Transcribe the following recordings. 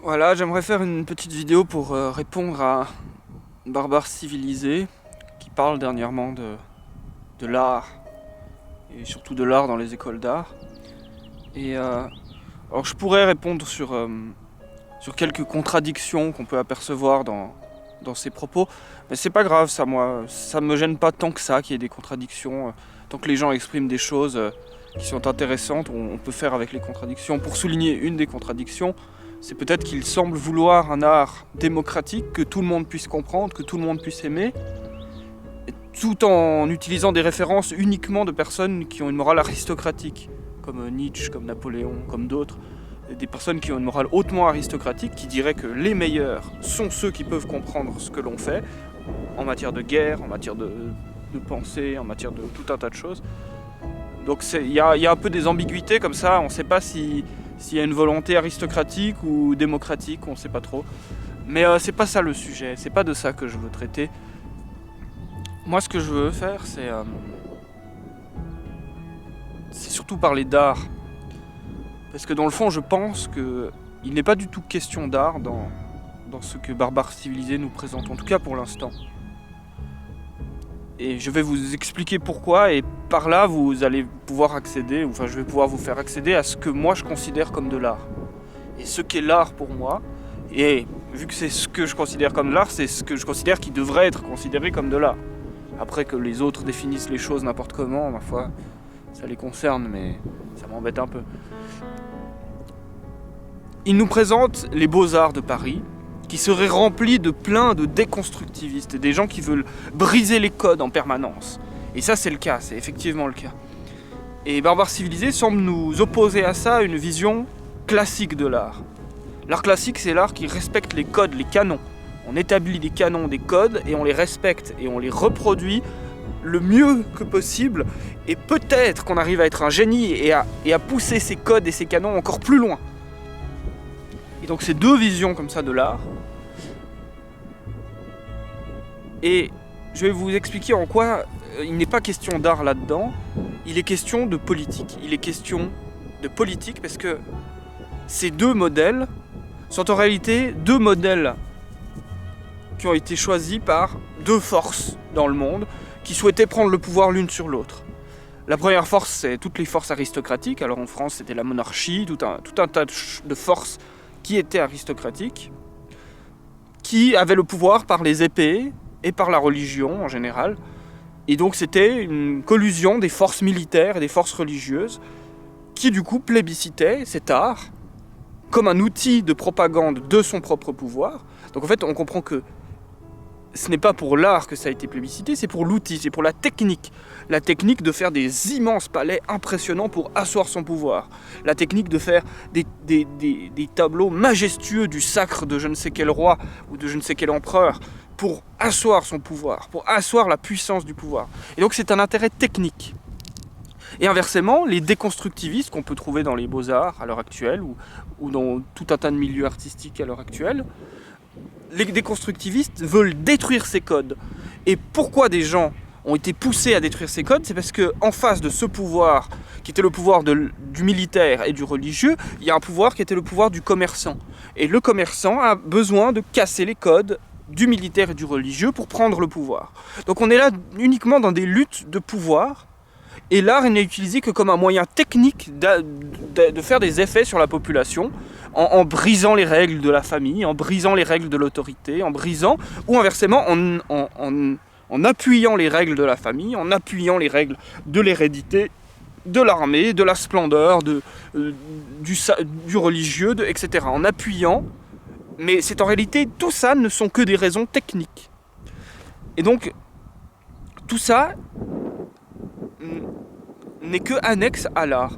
Voilà, j'aimerais faire une petite vidéo pour répondre à Barbare Civilisé qui parle dernièrement de l'art et surtout de l'art dans les écoles d'art. Alors je pourrais répondre sur quelques contradictions qu'on peut apercevoir dans ses propos, mais c'est pas grave, ça me gêne pas tant que ça qu'il y ait des contradictions, tant que les gens expriment des choses qui sont intéressantes, on peut faire avec les contradictions. Pour souligner une des contradictions, c'est peut-être qu'il semble vouloir un art démocratique, que tout le monde puisse comprendre, que tout le monde puisse aimer, tout en utilisant des références uniquement de personnes qui ont une morale aristocratique, comme Nietzsche, comme Napoléon, comme d'autres. Des personnes qui ont une morale hautement aristocratique, qui diraient que les meilleurs sont ceux qui peuvent comprendre ce que l'on fait, en matière de guerre, en matière de pensée, en matière de tout un tas de choses. Donc il y a un peu des ambiguïtés comme ça, on ne sait pas s'il y a une volonté aristocratique ou démocratique, on ne sait pas trop. Mais c'est pas ça le sujet, c'est pas de ça que je veux traiter. Moi ce que je veux faire c'est surtout parler d'art. Parce que dans le fond je pense qu'il n'est pas du tout question d'art dans ce que Barbare Civilisé nous présente, en tout cas pour l'instant. Et je vais vous expliquer pourquoi, et par là vous allez pouvoir accéder, enfin je vais pouvoir vous faire accéder à ce que moi je considère comme de l'art. Et ce qu'est l'art pour moi, et vu que c'est ce que je considère comme de l'art, c'est ce que je considère qui devrait être considéré comme de l'art. Après que les autres définissent les choses n'importe comment, ma foi, ça les concerne, mais ça m'embête un peu. Il nous présente les Beaux-Arts de Paris, qui serait rempli de plein de déconstructivistes, des gens qui veulent briser les codes en permanence. Et ça c'est le cas, c'est effectivement le cas. Et Barbare Civilisé semble nous opposer à ça une vision classique de l'art. L'art classique, c'est l'art qui respecte les codes, les canons. On établit des canons, des codes, et on les respecte, et on les reproduit le mieux que possible, et peut-être qu'on arrive à être un génie et à pousser ces codes et ces canons encore plus loin. Et donc c'est deux visions comme ça de l'art. Et je vais vous expliquer en quoi il n'est pas question d'art là-dedans, il est question de politique. Il est question de politique parce que ces deux modèles sont en réalité deux modèles qui ont été choisis par deux forces dans le monde qui souhaitaient prendre le pouvoir l'une sur l'autre. La première force, c'est toutes les forces aristocratiques. Alors en France, c'était la monarchie, tout un tas de forces qui étaient aristocratiques, qui avaient le pouvoir par les épées et par la religion en général. Et donc c'était une collusion des forces militaires et des forces religieuses qui du coup plébiscitaient cet art comme un outil de propagande de son propre pouvoir. Donc en fait on comprend que ce n'est pas pour l'art que ça a été plébiscité, c'est pour l'outil, c'est pour la technique. La technique de faire des immenses palais impressionnants pour asseoir son pouvoir. La technique de faire des tableaux majestueux du sacre de je ne sais quel roi ou de je ne sais quel empereur pour asseoir son pouvoir, pour asseoir la puissance du pouvoir. Et donc c'est un intérêt technique. Et inversement, les déconstructivistes qu'on peut trouver dans les beaux-arts à l'heure actuelle ou dans tout un tas de milieux artistiques à l'heure actuelle, les déconstructivistes veulent détruire ces codes. Et pourquoi des gens ont été poussés à détruire ces codes? C'est parce qu'en face de ce pouvoir, qui était le pouvoir du militaire et du religieux, il y a un pouvoir qui était le pouvoir du commerçant. Et le commerçant a besoin de casser les codes du militaire et du religieux pour prendre le pouvoir. Donc on est là uniquement dans des luttes de pouvoir, et l'art n'est utilisé que comme un moyen technique de faire des effets sur la population, en brisant les règles de la famille, en brisant les règles de l'autorité, en brisant, ou inversement en appuyant les règles de la famille, en appuyant les règles de l'hérédité, de l'armée, de la splendeur, du religieux, etc. En appuyant, mais c'est en réalité, tout ça ne sont que des raisons techniques. Et donc, tout ça n'est que annexe à l'art.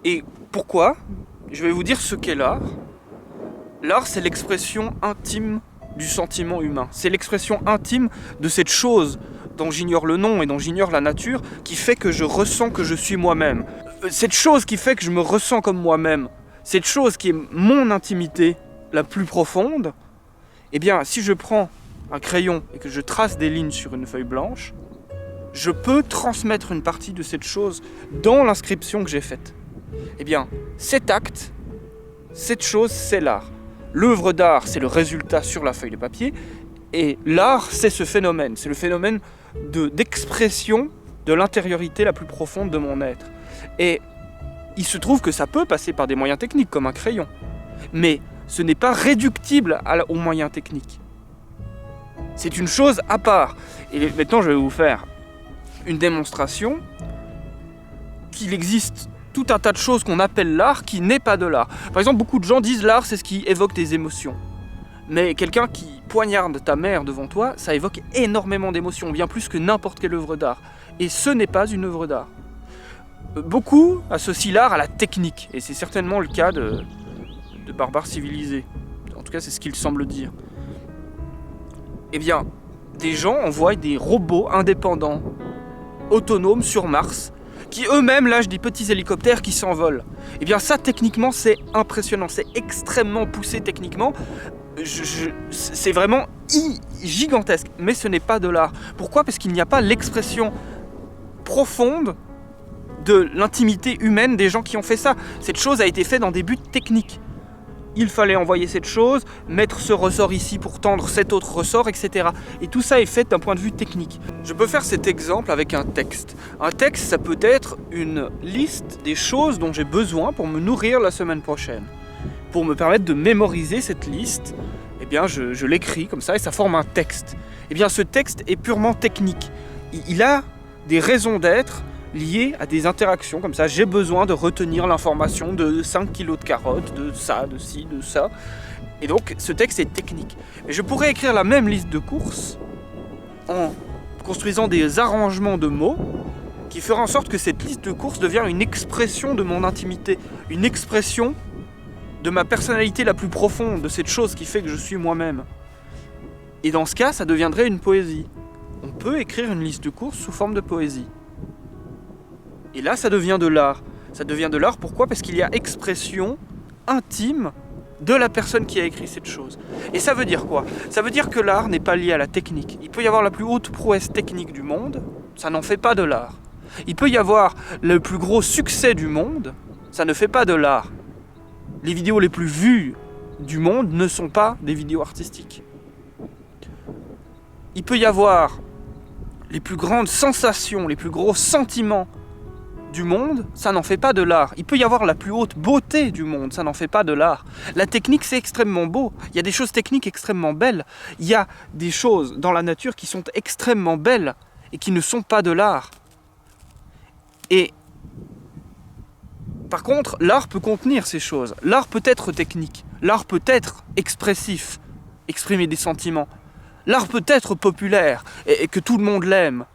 Et pourquoi? Je vais vous dire ce qu'est l'art. L'art, c'est l'expression intime du sentiment humain. C'est l'expression intime de cette chose dont j'ignore le nom et dont j'ignore la nature, qui fait que je ressens que je suis moi-même. Cette chose qui fait que je me ressens comme moi-même, cette chose qui est mon intimité la plus profonde, eh bien, si je prends un crayon et que je trace des lignes sur une feuille blanche, je peux transmettre une partie de cette chose dans l'inscription que j'ai faite. Eh bien, cet acte, cette chose, c'est l'art. L'œuvre d'art, c'est le résultat sur la feuille de papier, et l'art, c'est ce phénomène. C'est le phénomène d'expression de l'intériorité la plus profonde de mon être. Et il se trouve que ça peut passer par des moyens techniques, comme un crayon. Mais ce n'est pas réductible aux moyens techniques. C'est une chose à part. Et maintenant, je vais vous faire une démonstration qu'il existe tout un tas de choses qu'on appelle l'art qui n'est pas de l'art. Par exemple, beaucoup de gens disent l'art, c'est ce qui évoque des émotions. Mais quelqu'un qui poignarde ta mère devant toi, ça évoque énormément d'émotions, bien plus que n'importe quelle œuvre d'art. Et ce n'est pas une œuvre d'art. Beaucoup associent l'art à la technique, et c'est certainement le cas de barbares civilisés. En tout cas, c'est ce qu'ils semblent dire. Eh bien, des gens envoient des robots indépendants, autonomes sur Mars, qui eux-mêmes lâchent des petits hélicoptères qui s'envolent. Eh bien ça, techniquement, c'est impressionnant, c'est extrêmement poussé techniquement, c'est vraiment gigantesque, mais ce n'est pas de l'art. Pourquoi ? Parce qu'il n'y a pas l'expression profonde de l'intimité humaine des gens qui ont fait ça. Cette chose a été faite dans des buts techniques. Il fallait envoyer cette chose, mettre ce ressort ici pour tendre cet autre ressort, etc. Et tout ça est fait d'un point de vue technique. Je peux faire cet exemple avec un texte. Un texte, ça peut être une liste des choses dont j'ai besoin pour me nourrir la semaine prochaine. Pour me permettre de mémoriser cette liste, eh bien je l'écris comme ça et ça forme un texte. Eh bien ce texte est purement technique. Il a des raisons d'être liées à des interactions comme ça. J'ai besoin de retenir l'information de 5 kilos de carottes, de ça, de ci, de ça. Et donc ce texte est technique. Mais je pourrais écrire la même liste de courses en construisant des arrangements de mots qui feraient en sorte que cette liste de courses devient une expression de mon intimité, une expression de ma personnalité la plus profonde, de cette chose qui fait que je suis moi-même. Et dans ce cas, ça deviendrait une poésie. On peut écrire une liste de courses sous forme de poésie. Et là, ça devient de l'art. Ça devient de l'art, pourquoi ? Parce qu'il y a expression intime de la personne qui a écrit cette chose. Et ça veut dire quoi ? Ça veut dire que l'art n'est pas lié à la technique. Il peut y avoir la plus haute prouesse technique du monde, ça n'en fait pas de l'art. Il peut y avoir le plus gros succès du monde, ça ne fait pas de l'art. Les vidéos les plus vues du monde ne sont pas des vidéos artistiques. Il peut y avoir les plus grandes sensations, les plus gros sentiments du monde, ça n'en fait pas de l'art. Il peut y avoir la plus haute beauté du monde, ça n'en fait pas de l'art. La technique, c'est extrêmement beau. Il y a des choses techniques extrêmement belles. Il y a des choses dans la nature qui sont extrêmement belles et qui ne sont pas de l'art. Et par contre, l'art peut contenir ces choses. L'art peut être technique. L'art peut être expressif, exprimer des sentiments. L'art peut être populaire et que tout le monde l'aime.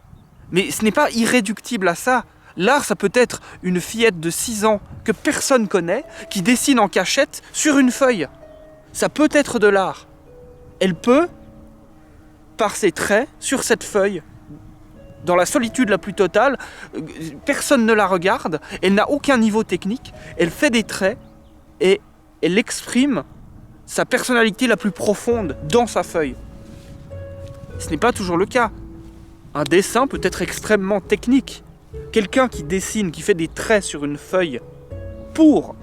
Mais ce n'est pas irréductible à ça. L'art, ça peut être une fillette de 6 ans que personne connaît, qui dessine en cachette sur une feuille. Ça peut être de l'art. Elle peut, par ses traits, sur cette feuille, dans la solitude la plus totale, personne ne la regarde, elle n'a aucun niveau technique, elle fait des traits et elle exprime sa personnalité la plus profonde dans sa feuille. Ce n'est pas toujours le cas. Un dessin peut être extrêmement technique. Quelqu'un qui dessine, qui fait des traits sur une feuille pour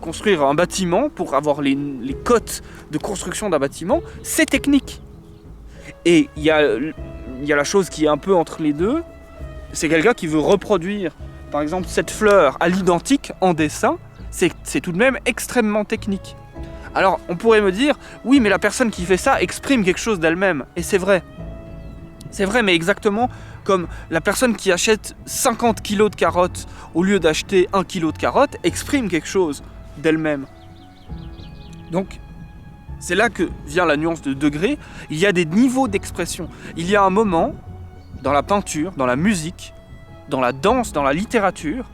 construire un bâtiment, pour avoir les cotes de construction d'un bâtiment, c'est technique. Et il y a la chose qui est un peu entre les deux, c'est quelqu'un qui veut reproduire, par exemple, cette fleur à l'identique en dessin, c'est tout de même extrêmement technique. Alors, on pourrait me dire, oui, mais la personne qui fait ça exprime quelque chose d'elle-même, et c'est vrai. C'est vrai, mais exactement comme la personne qui achète 50 kilos de carottes au lieu d'acheter 1 kilo de carottes exprime quelque chose d'elle-même. Donc, c'est là que vient la nuance de degré. Il y a des niveaux d'expression. Il y a un moment, dans la peinture, dans la musique, dans la danse, dans la littérature,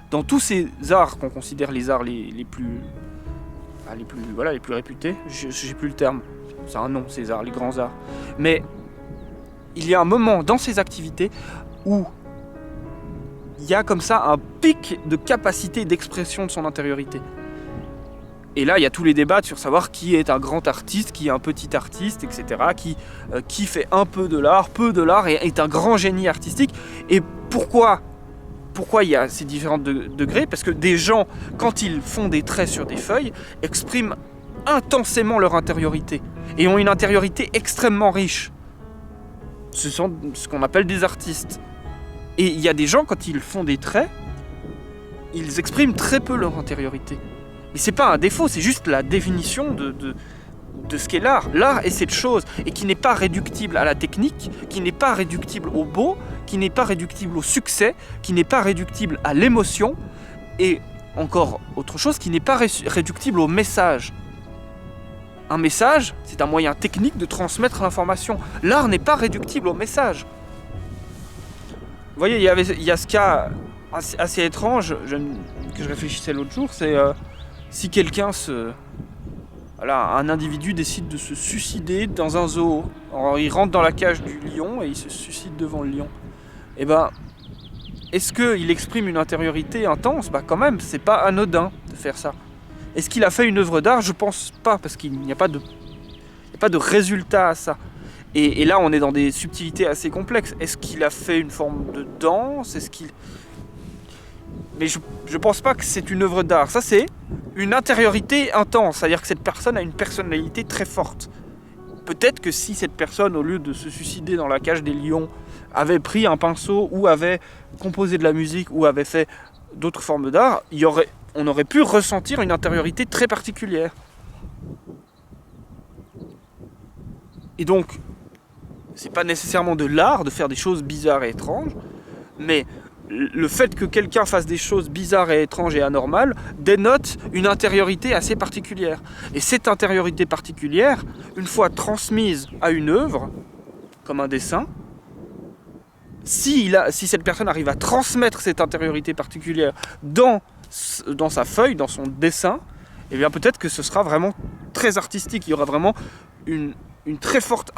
dans tous ces arts qu'on considère les arts les plus réputés, j'ai plus le terme, c'est un nom, ces arts, les grands arts. Mais il y a un moment dans ces activités où il y a comme ça un pic de capacité d'expression de son intériorité. Et là, il y a tous les débats sur savoir qui est un grand artiste, qui est un petit artiste, etc. Qui fait un peu de l'art, peu de l'art, et est un grand génie artistique. Et pourquoi pourquoi il y a ces différents degrés? Parce que des gens, quand ils font des traits sur des feuilles, expriment intensément leur intériorité et ont une intériorité extrêmement riche. Ce sont ce qu'on appelle des artistes. Et il y a des gens, quand ils font des traits, ils expriment très peu leur intériorité. Mais c'est pas un défaut, c'est juste la définition de ce qu'est l'art. L'art est cette chose, et qui n'est pas réductible à la technique, qui n'est pas réductible au beau, qui n'est pas réductible au succès, qui n'est pas réductible à l'émotion, et encore autre chose, qui n'est pas réductible au message. Un message, c'est un moyen technique de transmettre l'information. L'art n'est pas réductible au message. Vous voyez, il y a ce cas assez étrange que je réfléchissais l'autre jour, c'est si quelqu'un un individu décide de se suicider dans un zoo. Alors, il rentre dans la cage du lion et il se suicide devant le lion. Eh ben, est-ce qu'il exprime une intériorité intense? Bah quand même, c'est pas anodin de faire ça. Est-ce qu'il a fait une œuvre d'art? Je pense pas, parce qu'il n'y a pas de résultat à ça. Et là, on est dans des subtilités assez complexes. Est-ce qu'il a fait une forme de danse? Mais je pense pas que c'est une œuvre d'art. Ça, c'est une intériorité intense. C'est-à-dire que cette personne a une personnalité très forte. Peut-être que si cette personne, au lieu de se suicider dans la cage des lions, avait pris un pinceau ou avait composé de la musique ou avait fait d'autres formes d'art, on aurait pu ressentir une intériorité très particulière. Et donc, c'est pas nécessairement de l'art de faire des choses bizarres et étranges, mais le fait que quelqu'un fasse des choses bizarres et étranges et anormales dénote une intériorité assez particulière. Et cette intériorité particulière, une fois transmise à une œuvre, comme un dessin, si cette personne arrive à transmettre cette intériorité particulière dans sa feuille, dans son dessin, eh bien peut-être que ce sera vraiment très artistique. Il y aura vraiment une très forte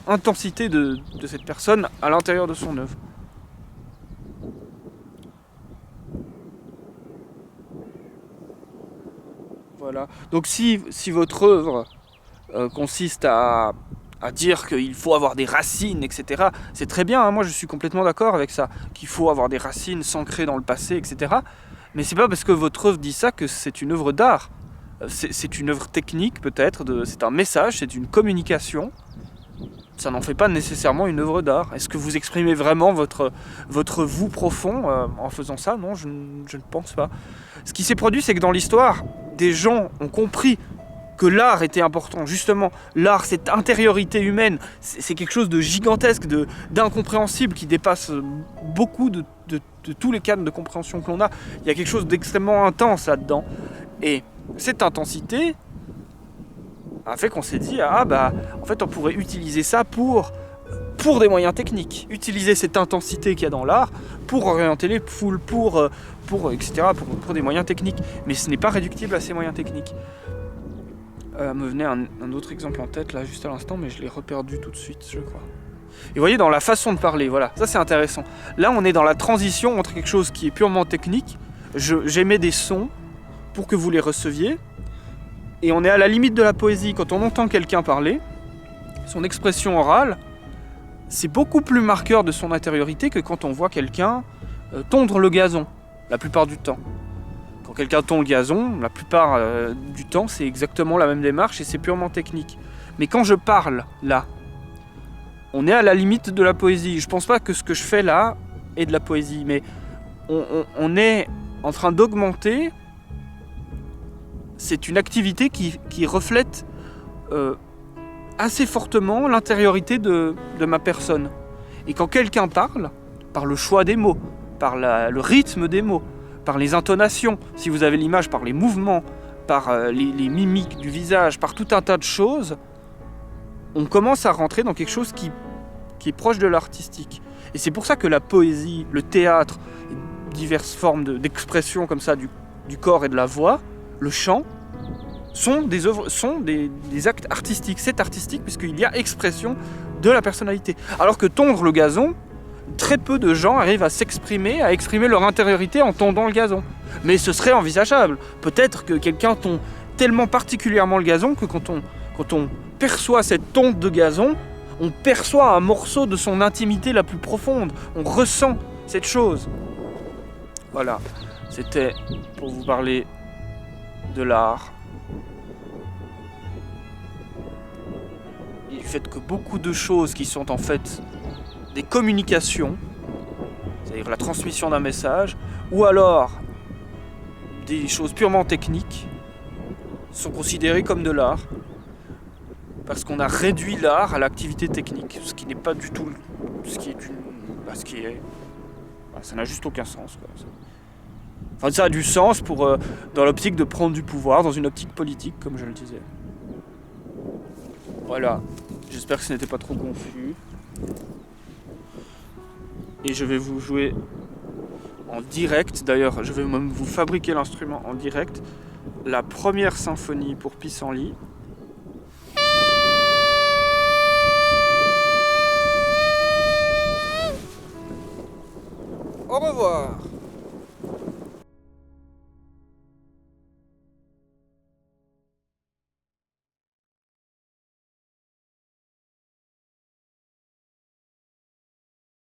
intensité de cette personne à l'intérieur de son œuvre. Voilà. Donc si votre œuvre consiste à dire qu'il faut avoir des racines, etc., c'est très bien, hein, moi je suis complètement d'accord avec ça, qu'il faut avoir des racines s'ancrer dans le passé, etc. Mais c'est pas parce que votre œuvre dit ça que c'est une œuvre d'art. C'est une œuvre technique peut-être, c'est un message, c'est une communication. Ça n'en fait pas nécessairement une œuvre d'art. Est-ce que vous exprimez vraiment votre vous profond en faisant ça? Non, je ne pense pas. Ce qui s'est produit, c'est que dans l'histoire, des gens ont compris que l'art était important. Justement, l'art, cette intériorité humaine, c'est quelque chose de gigantesque, d'incompréhensible, qui dépasse beaucoup de tous les cadres de compréhension que l'on a. Il y a quelque chose d'extrêmement intense là-dedans. Et cette intensité a fait qu'on s'est dit, en fait, on pourrait utiliser ça pour des moyens techniques. Utiliser cette intensité qu'il y a dans l'art pour orienter les foules, etc., pour des moyens techniques. Mais ce n'est pas réductible à ces moyens techniques. Me venait un autre exemple en tête, là, juste à l'instant, mais je l'ai reperdu tout de suite, je crois. Et vous voyez, dans la façon de parler, voilà, ça c'est intéressant. Là, on est dans la transition entre quelque chose qui est purement technique. J'émets des sons pour que vous les receviez. Et on est à la limite de la poésie. Quand on entend quelqu'un parler, son expression orale, c'est beaucoup plus marqueur de son intériorité que quand on voit quelqu'un tondre le gazon, la plupart du temps. Quand quelqu'un tond le gazon, la plupart du temps, c'est exactement la même démarche et c'est purement technique. Mais quand je parle, là, on est à la limite de la poésie. Je pense pas que ce que je fais là est de la poésie, mais on est en train d'augmenter. C'est une activité qui reflète assez fortement l'intériorité de ma personne. Et quand quelqu'un parle, par le choix des mots, par le rythme des mots, par les intonations, si vous avez l'image, par les mouvements, par les mimiques du visage, par tout un tas de choses, on commence à rentrer dans quelque chose qui est proche de l'artistique. Et c'est pour ça que la poésie, le théâtre, diverses formes d'expression comme ça du corps et de la voix, le chant, sont des actes artistiques. C'est artistique puisqu'il y a expression de la personnalité. Alors que tondre le gazon, très peu de gens arrivent à exprimer leur intériorité en tondant le gazon. Mais ce serait envisageable. Peut-être que quelqu'un tond tellement particulièrement le gazon que quand on perçoit cette tonte de gazon, on perçoit un morceau de son intimité la plus profonde. On ressent cette chose. Voilà, c'était pour vous parler de l'art. Et du fait que beaucoup de choses qui sont en fait des communications, c'est-à-dire la transmission d'un message, ou alors des choses purement techniques, sont considérées comme de l'art. Parce qu'on a réduit l'art à l'activité technique, ce qui n'est pas du tout ce qui est ça n'a juste aucun sens, quoi. Enfin, ça a du sens pour dans l'optique de prendre du pouvoir, dans une optique politique, comme je le disais. Voilà, j'espère que ce n'était pas trop confus. Et je vais vous jouer en direct, d'ailleurs je vais même vous fabriquer l'instrument en direct, la première symphonie pour pissenlit,